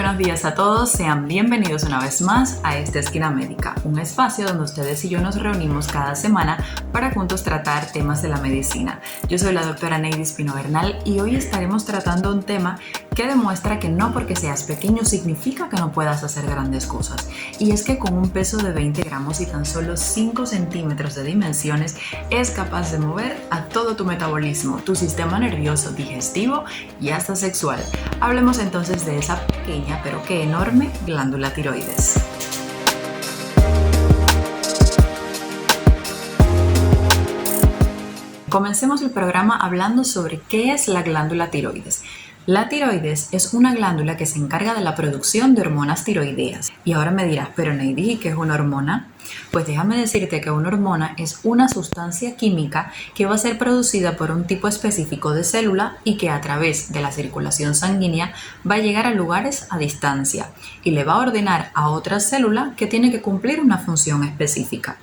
buenos días a todos, sean bienvenidos una vez más a esta Esquina Médica, un espacio donde ustedes y yo nos reunimos cada semana para juntos tratar temas de la medicina. Yo soy la doctora Neidy Espino Bernal y hoy estaremos tratando un tema que demuestra que no porque seas pequeño significa que no puedas hacer grandes cosas. Y es que con un peso de 20 gramos y tan solo 5 centímetros de dimensiones es capaz de mover a todo tu metabolismo, tu sistema nervioso, digestivo y hasta sexual. Hablemos entonces de esa pequeña pero que enorme glándula tiroides. Comencemos el programa hablando sobre qué es la glándula tiroides. La tiroides es una glándula que se encarga de la producción de hormonas tiroideas. Y ahora me dirás, pero Neidy, ¿qué es una hormona? Pues déjame decirte que una hormona es una sustancia química que va a ser producida por un tipo específico de célula y que a través de la circulación sanguínea va a llegar a lugares a distancia y le va a ordenar a otra célula que tiene que cumplir una función específica.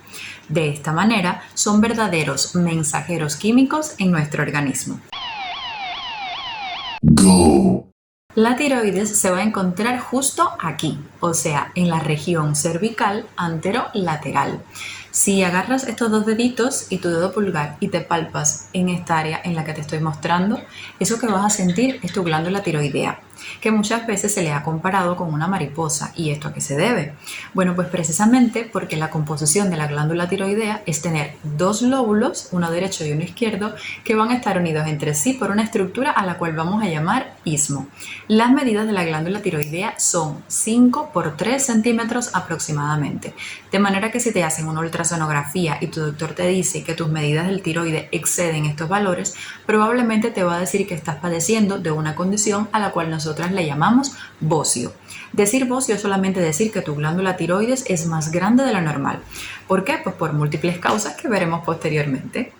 De esta manera, son verdaderos mensajeros químicos en nuestro organismo. Go. La tiroides se va a encontrar justo aquí, o sea, en la región cervical anterolateral. Si agarras estos dos deditos y tu dedo pulgar y te palpas en esta área en la que te estoy mostrando, eso que vas a sentir es tu glándula tiroidea, que muchas veces se le ha comparado con una mariposa. ¿Y esto a qué se debe? Bueno, pues precisamente porque la composición de la glándula tiroidea es tener dos lóbulos, uno derecho y uno izquierdo, que van a estar unidos entre sí por una estructura a la cual vamos a llamar istmo. Las medidas de la glándula tiroidea son 5 por 3 centímetros aproximadamente, de manera que si te hacen una ultrasonografía y tu doctor te dice que tus medidas del tiroides exceden estos valores, probablemente te va a decir que estás padeciendo de una condición a la cual nosotras le llamamos bocio. Decir bocio es solamente decir que tu glándula tiroides es más grande de lo normal. ¿Por qué? Pues por múltiples causas que veremos posteriormente.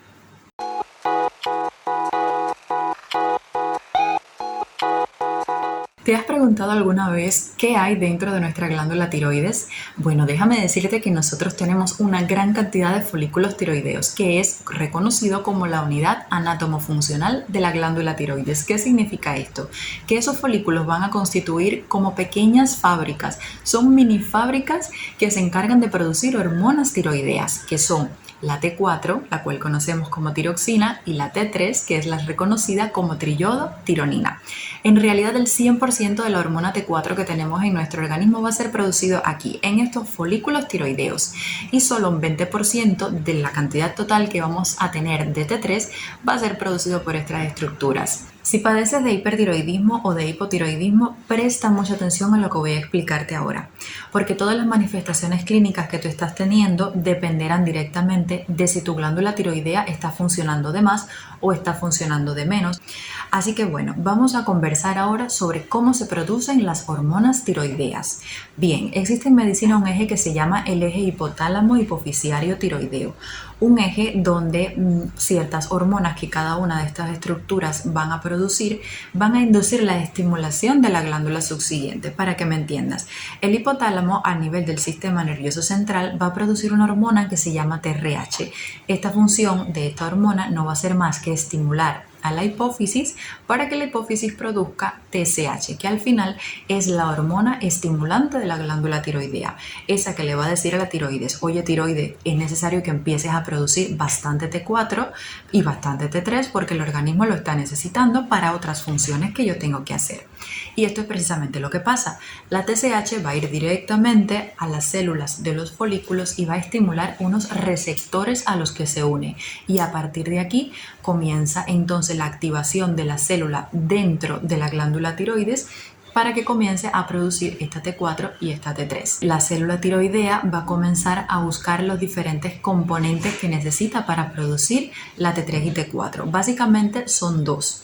¿Te has preguntado alguna vez qué hay dentro de nuestra glándula tiroides? Bueno, déjame decirte que nosotros tenemos una gran cantidad de folículos tiroideos, que es reconocido como la unidad anatomofuncional de la glándula tiroides. ¿Qué significa esto? Que esos folículos van a constituir como pequeñas fábricas, son mini fábricas que se encargan de producir hormonas tiroideas, que son la T4, la cual conocemos como tiroxina, y la T3, que es la reconocida como triiodo-tironina. En realidad, el 100% de la hormona T4 que tenemos en nuestro organismo va a ser producido aquí, en estos folículos tiroideos, y solo un 20% de la cantidad total que vamos a tener de T3 va a ser producido por estas estructuras. Si padeces de hipertiroidismo o de hipotiroidismo, presta mucha atención a lo que voy a explicarte ahora, porque todas las manifestaciones clínicas que tú estás teniendo dependerán directamente de si tu glándula tiroidea está funcionando de más o está funcionando de menos. Así que bueno, vamos a conversar ahora sobre cómo se producen las hormonas tiroideas. Bien, existe en medicina un eje que se llama el eje hipotálamo hipofisiario tiroideo, un eje donde ciertas hormonas que cada una de estas estructuras van a producir, van a inducir la estimulación de la glándula subsiguiente. Para que me entiendas, el hipotálamo a nivel del sistema nervioso central va a producir una hormona que se llama TRH. Esta función de esta hormona no va a ser más que estimular a la hipófisis para que la hipófisis produzca TSH, que al final es la hormona estimulante de la glándula tiroidea, esa que le va a decir a la tiroides: oye tiroides, es necesario que empieces a producir bastante T4 y bastante T3 porque el organismo lo está necesitando para otras funciones que yo tengo que hacer. Y esto es precisamente lo que pasa. La TSH va a ir directamente a las células de los folículos y va a estimular unos receptores a los que se une, y a partir de aquí comienza entonces la activación de la célula dentro de la glándula tiroides para que comience a producir esta T4 y esta T3. La célula tiroidea va a comenzar a buscar los diferentes componentes que necesita para producir la T3 y T4. Básicamente son dos: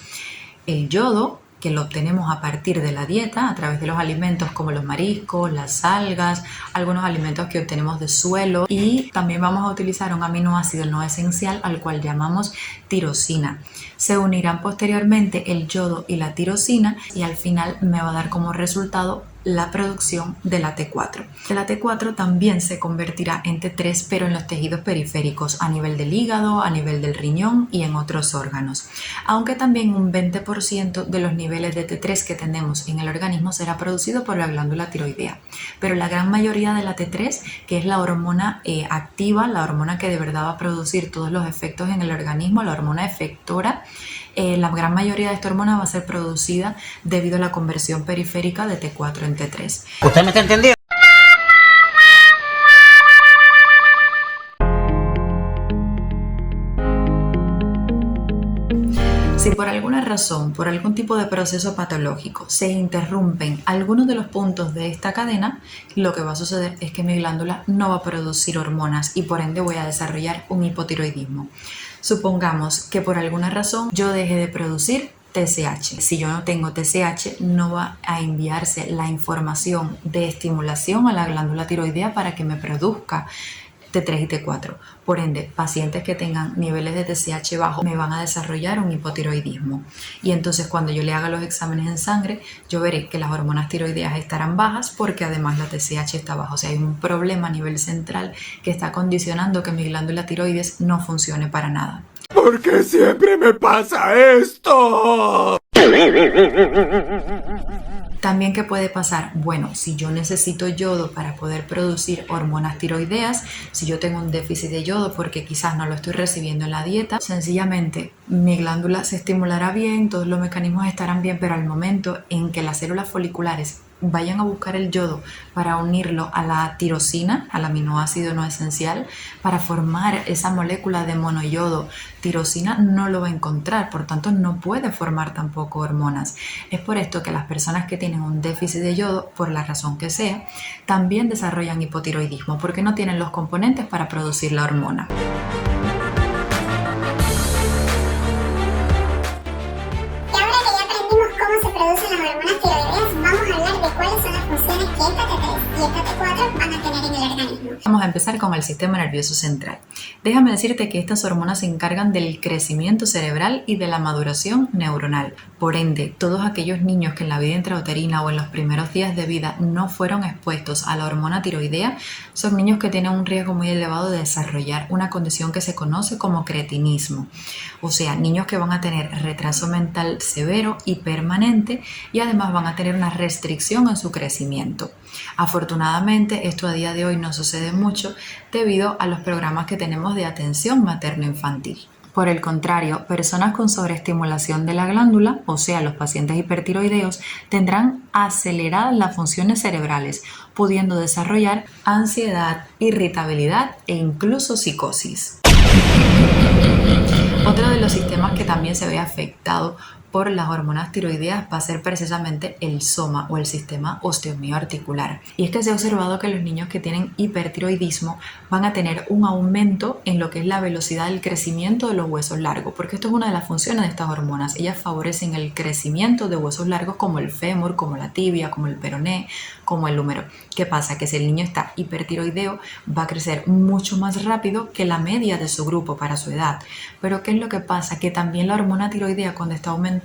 el yodo, que lo obtenemos a partir de la dieta, a través de los alimentos como los mariscos, las algas, algunos alimentos que obtenemos de suelo, y también vamos a utilizar un aminoácido no esencial al cual llamamos tirosina. Se unirán posteriormente el yodo y la tirosina y al final me va a dar como resultado la producción de la T4. La T4 también se convertirá en T3, pero en los tejidos periféricos, a nivel del hígado, a nivel del riñón y en otros órganos. Aunque también un 20% de los niveles de T3 que tenemos en el organismo será producido por la glándula tiroidea. Pero la gran mayoría de la T3, que es la hormona activa, la hormona que de verdad va a producir todos los efectos en el organismo, la hormona efectora, la gran mayoría de esta hormona va a ser producida debido a la conversión periférica de T4 en T3. ¿Usted me está entendiendo? Si por alguna razón, por algún tipo de proceso patológico, se interrumpen algunos de los puntos de esta cadena, lo que va a suceder es que mi glándula no va a producir hormonas y por ende voy a desarrollar un hipotiroidismo. Supongamos que por alguna razón yo deje de producir TSH. Si yo no tengo TSH, no va a enviarse la información de estimulación a la glándula tiroidea para que me produzca T3 y T4. Por ende, pacientes que tengan niveles de TSH bajos me van a desarrollar un hipotiroidismo. Y entonces cuando yo le haga los exámenes en sangre, yo veré que las hormonas tiroideas estarán bajas porque además la TSH está baja. O sea, hay un problema a nivel central que está condicionando que mi glándula tiroides no funcione para nada. ¿Por qué siempre me pasa esto? También, ¿qué puede pasar? Bueno, si yo necesito yodo para poder producir hormonas tiroideas, si yo tengo un déficit de yodo porque quizás no lo estoy recibiendo en la dieta, sencillamente mi glándula se estimulará bien, todos los mecanismos estarán bien, pero al momento en que las células foliculares vayan a buscar el yodo para unirlo a la tirosina, al aminoácido no esencial, para formar esa molécula de monoyodo, tirosina no lo va a encontrar, por tanto no puede formar tampoco hormonas. Es por esto que las personas que tienen un déficit de yodo, por la razón que sea, también desarrollan hipotiroidismo, porque no tienen los componentes para producir la hormona. Cómo se producen las hormonas tiroideas, vamos a hablar de cuáles son las funciones que esta T3 y esta T4 van a tener en el organismo. Vamos a empezar con el sistema nervioso central. Déjame decirte que estas hormonas se encargan del crecimiento cerebral y de la maduración neuronal. Por ende, todos aquellos niños que en la vida intrauterina o en los primeros días de vida no fueron expuestos a la hormona tiroidea son niños que tienen un riesgo muy elevado de desarrollar una condición que se conoce como cretinismo. O sea, niños que van a tener retraso mental severo y permanente y además van a tener una restricción en su crecimiento. Afortunadamente, esto a día de hoy no sucede mucho debido a los programas que tenemos de atención materno-infantil. Por el contrario, personas con sobreestimulación de la glándula, o sea, los pacientes hipertiroideos, tendrán aceleradas las funciones cerebrales, pudiendo desarrollar ansiedad, irritabilidad e incluso psicosis. Otro de los sistemas que también se ve afectado por las hormonas tiroideas va a ser precisamente el soma o el sistema osteomioarticular. Y es que se ha observado que los niños que tienen hipertiroidismo van a tener un aumento en lo que es la velocidad del crecimiento de los huesos largos, porque esto es una de las funciones de estas hormonas. Ellas favorecen el crecimiento de huesos largos como el fémur, como la tibia, como el peroné, como el húmero. ¿Qué pasa? Que si el niño está hipertiroideo va a crecer mucho más rápido que la media de su grupo para su edad. Pero ¿qué es lo que pasa? Que también la hormona tiroidea, cuando está aumentada,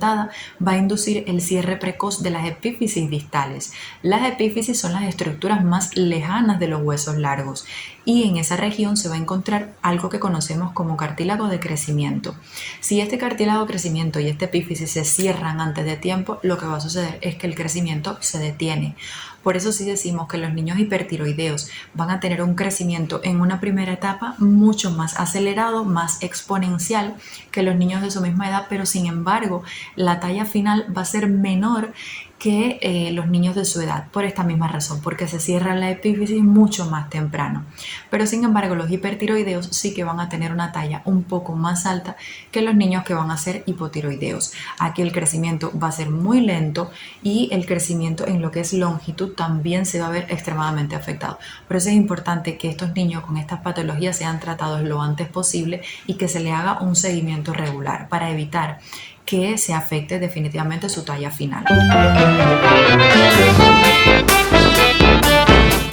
va a inducir el cierre precoz de las epífisis distales. Las epífisis son las estructuras más lejanas de los huesos largos y en esa región se va a encontrar algo que conocemos como cartílago de crecimiento. Si este cartílago de crecimiento y esta epífisis se cierran antes de tiempo, lo que va a suceder es que el crecimiento se detiene. Por eso sí decimos que los niños hipertiroideos van a tener un crecimiento en una primera etapa mucho más acelerado, más exponencial que los niños de su misma edad, pero sin embargo la talla final va a ser menor que los niños de su edad, por esta misma razón, porque se cierra la epífisis mucho más temprano. Pero sin embargo los hipertiroideos sí que van a tener una talla un poco más alta que los niños que van a ser hipotiroideos. Aquí el crecimiento va a ser muy lento y el crecimiento en lo que es longitud también se va a ver extremadamente afectado. Por eso es importante que estos niños con estas patologías sean tratados lo antes posible y que se le haga un seguimiento regular para evitar que se afecte definitivamente su talla final.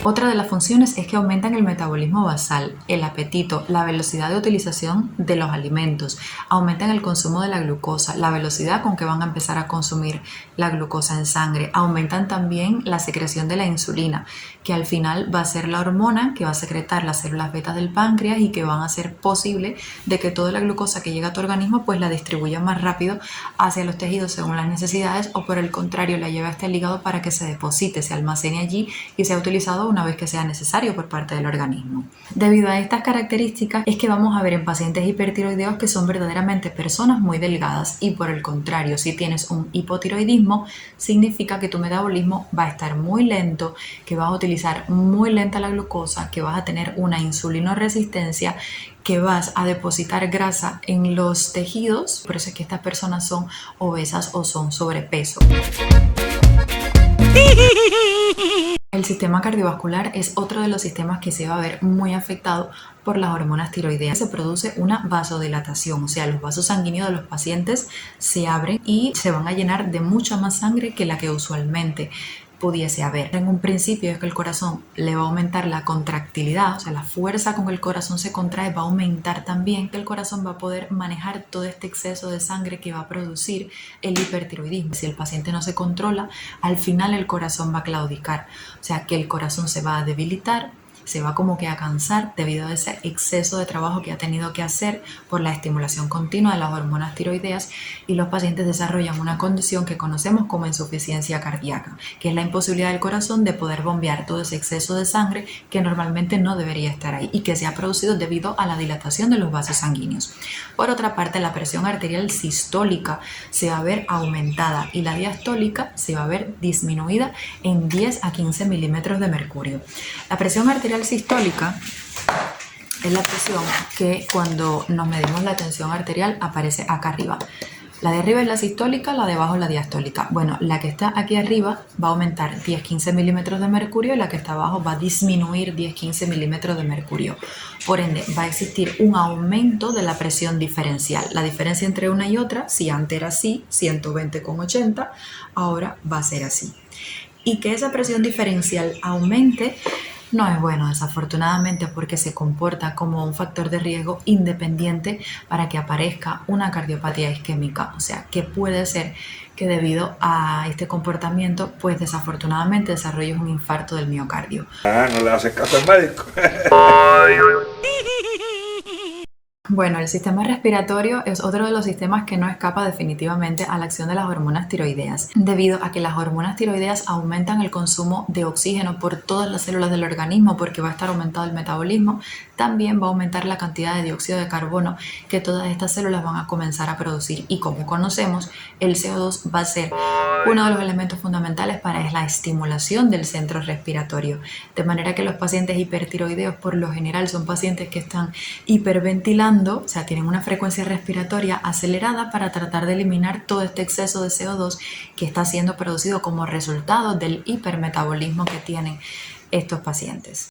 Otra de las funciones es que aumentan el metabolismo basal, el apetito, la velocidad de utilización de los alimentos, aumentan el consumo de la glucosa, la velocidad con que van a empezar a consumir la glucosa en sangre, aumentan también la secreción de la insulina, que al final va a ser la hormona que va a secretar las células beta del páncreas y que van a hacer posible de que toda la glucosa que llega a tu organismo pues la distribuya más rápido hacia los tejidos según las necesidades, o por el contrario la lleva hasta el hígado para que se deposite, se almacene allí y sea utilizado una vez que sea necesario por parte del organismo. Debido a estas características es que vamos a ver en pacientes hipertiroideos que son verdaderamente personas muy delgadas, y por el contrario, si tienes un hipotiroidismo, significa que tu metabolismo va a estar muy lento, que vas a utilizar muy lenta la glucosa, que vas a tener una insulinoresistencia, que vas a depositar grasa en los tejidos. Por eso es que estas personas son obesas o son sobrepeso. El sistema cardiovascular es otro de los sistemas que se va a ver muy afectado por las hormonas tiroideas. Se produce una vasodilatación, o sea, los vasos sanguíneos de los pacientes se abren y se van a llenar de mucha más sangre que la que usualmente pudiese haber. En un principio es que el corazón le va a aumentar la contractilidad, o sea, la fuerza con que el corazón se contrae va a aumentar también, que el corazón va a poder manejar todo este exceso de sangre que va a producir el hipertiroidismo. Si el paciente no se controla, al final el corazón va a claudicar, o sea, que el corazón se va a debilitar, se va como que a cansar debido a ese exceso de trabajo que ha tenido que hacer por la estimulación continua de las hormonas tiroideas, y los pacientes desarrollan una condición que conocemos como insuficiencia cardíaca, que es la imposibilidad del corazón de poder bombear todo ese exceso de sangre que normalmente no debería estar ahí y que se ha producido debido a la dilatación de los vasos sanguíneos. Por otra parte, la presión arterial sistólica se va a ver aumentada y la diastólica se va a ver disminuida en 10 a 15 milímetros de mercurio. La presión arterial sistólica es la presión que cuando nos medimos la tensión arterial aparece acá arriba. La de arriba es la sistólica, la de abajo es la diastólica. Bueno, la que está aquí arriba va a aumentar 10-15 milímetros de mercurio y la que está abajo va a disminuir 10-15 milímetros de mercurio. Por ende, va a existir un aumento de la presión diferencial. La diferencia entre una y otra, si antes era así, 120/80, ahora va a ser así. Y que esa presión diferencial aumente no es bueno, desafortunadamente, porque se comporta como un factor de riesgo independiente para que aparezca una cardiopatía isquémica. O sea, que puede ser que debido a este comportamiento, pues desafortunadamente desarrolles un infarto del miocardio. No le haces caso al médico. Bueno, el sistema respiratorio es otro de los sistemas que no escapa definitivamente a la acción de las hormonas tiroideas, debido a que las hormonas tiroideas aumentan el consumo de oxígeno por todas las células del organismo, porque va a estar aumentado el metabolismo. También va a aumentar la cantidad de dióxido de carbono que todas estas células van a comenzar a producir, y como conocemos, el CO2 va a ser uno de los elementos fundamentales para la estimulación del centro respiratorio, de manera que los pacientes hipertiroideos por lo general son pacientes que están hiperventilando, o sea, tienen una frecuencia respiratoria acelerada para tratar de eliminar todo este exceso de CO2 que está siendo producido como resultado del hipermetabolismo que tienen estos pacientes.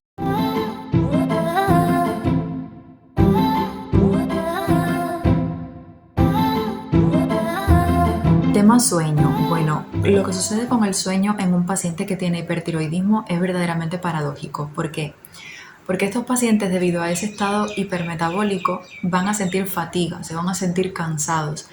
Tema sueño. Bueno, lo que sucede con el sueño en un paciente que tiene hipertiroidismo es verdaderamente paradójico. ¿Por qué? Porque estos pacientes, debido a ese estado hipermetabólico, van a sentir fatiga, se van a sentir cansados.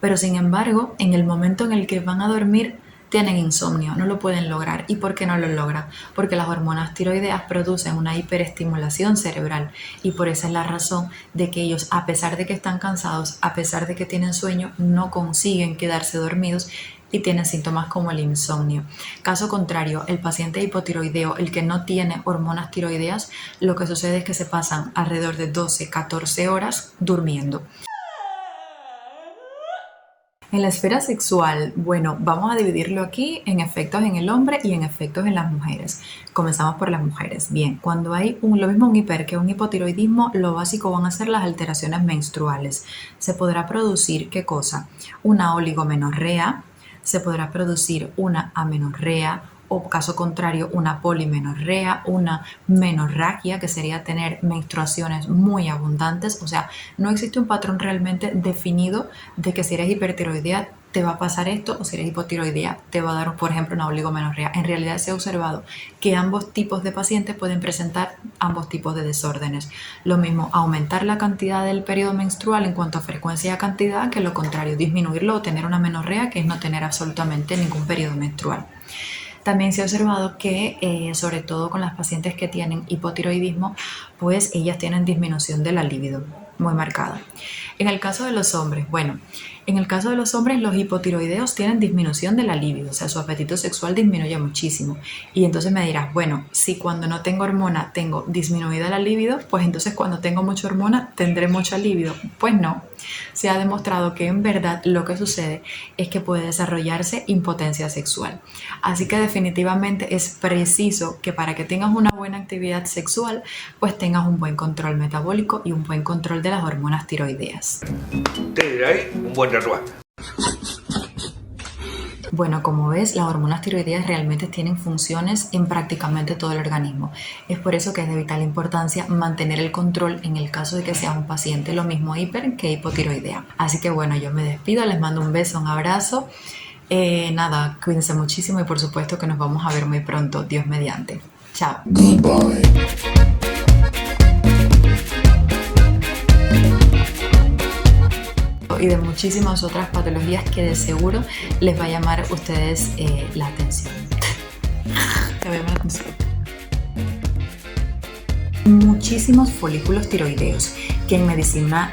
Pero sin embargo, en el momento en el que van a dormir, tienen insomnio, no lo pueden lograr. ¿Y por qué no lo logran? Porque las hormonas tiroideas producen una hiperestimulación cerebral, y por esa es la razón de que ellos, a pesar de que están cansados, a pesar de que tienen sueño, no consiguen quedarse dormidos y tienen síntomas como el insomnio. Caso contrario, el paciente hipotiroideo, el que no tiene hormonas tiroideas, lo que sucede es que se pasan alrededor de 12-14 horas durmiendo. En la esfera sexual, bueno, vamos a dividirlo aquí en efectos en el hombre y en efectos en las mujeres. Comenzamos por las mujeres. Bien, cuando hay lo mismo un hiper que un hipotiroidismo, lo básico van a ser las alteraciones menstruales. Se podrá producir, ¿qué cosa? Una oligomenorrea, se podrá producir una amenorrea, o caso contrario, una polimenorrea, una menorragia, que sería tener menstruaciones muy abundantes. O sea, no existe un patrón realmente definido de que si eres hipertiroidea te va a pasar esto, o si eres hipotiroidea, te va a dar, por ejemplo, una oligomenorrea. En realidad se ha observado que ambos tipos de pacientes pueden presentar ambos tipos de desórdenes. Lo mismo, aumentar la cantidad del periodo menstrual en cuanto a frecuencia y a cantidad, que lo contrario, disminuirlo o tener una menorrea, que es no tener absolutamente ningún periodo menstrual. También se ha observado que, sobre todo con las pacientes que tienen hipotiroidismo, pues ellas tienen disminución de la libido muy marcada. En el caso de los hombres, bueno, en el caso de los hombres, los hipotiroideos tienen disminución de la libido, o sea, su apetito sexual disminuye muchísimo. Y entonces me dirás, bueno, si cuando no tengo hormona tengo disminuida la libido, pues entonces cuando tengo mucha hormona tendré mucha libido. Pues no, se ha demostrado que en verdad lo que sucede es que puede desarrollarse impotencia sexual. Así que definitivamente es preciso que para que tengas una buena actividad sexual, pues tengas un buen control metabólico y un buen control de las hormonas tiroideas. Te diré un buen ritual. Bueno, como ves, las hormonas tiroideas realmente tienen funciones en prácticamente todo el organismo. Es por eso que es de vital importancia mantener el control en el caso de que seas un paciente lo mismo hiper que hipotiroidea. Así que bueno, yo me despido, les mando un beso, un abrazo. Nada, cuídense muchísimo y por supuesto que nos vamos a ver muy pronto, Dios mediante. Chao. Goodbye. Y de muchísimas otras patologías que de seguro les va a llamar a ustedes la atención. Te va a llamar la atención. Muchísimos folículos tiroideos que en medicina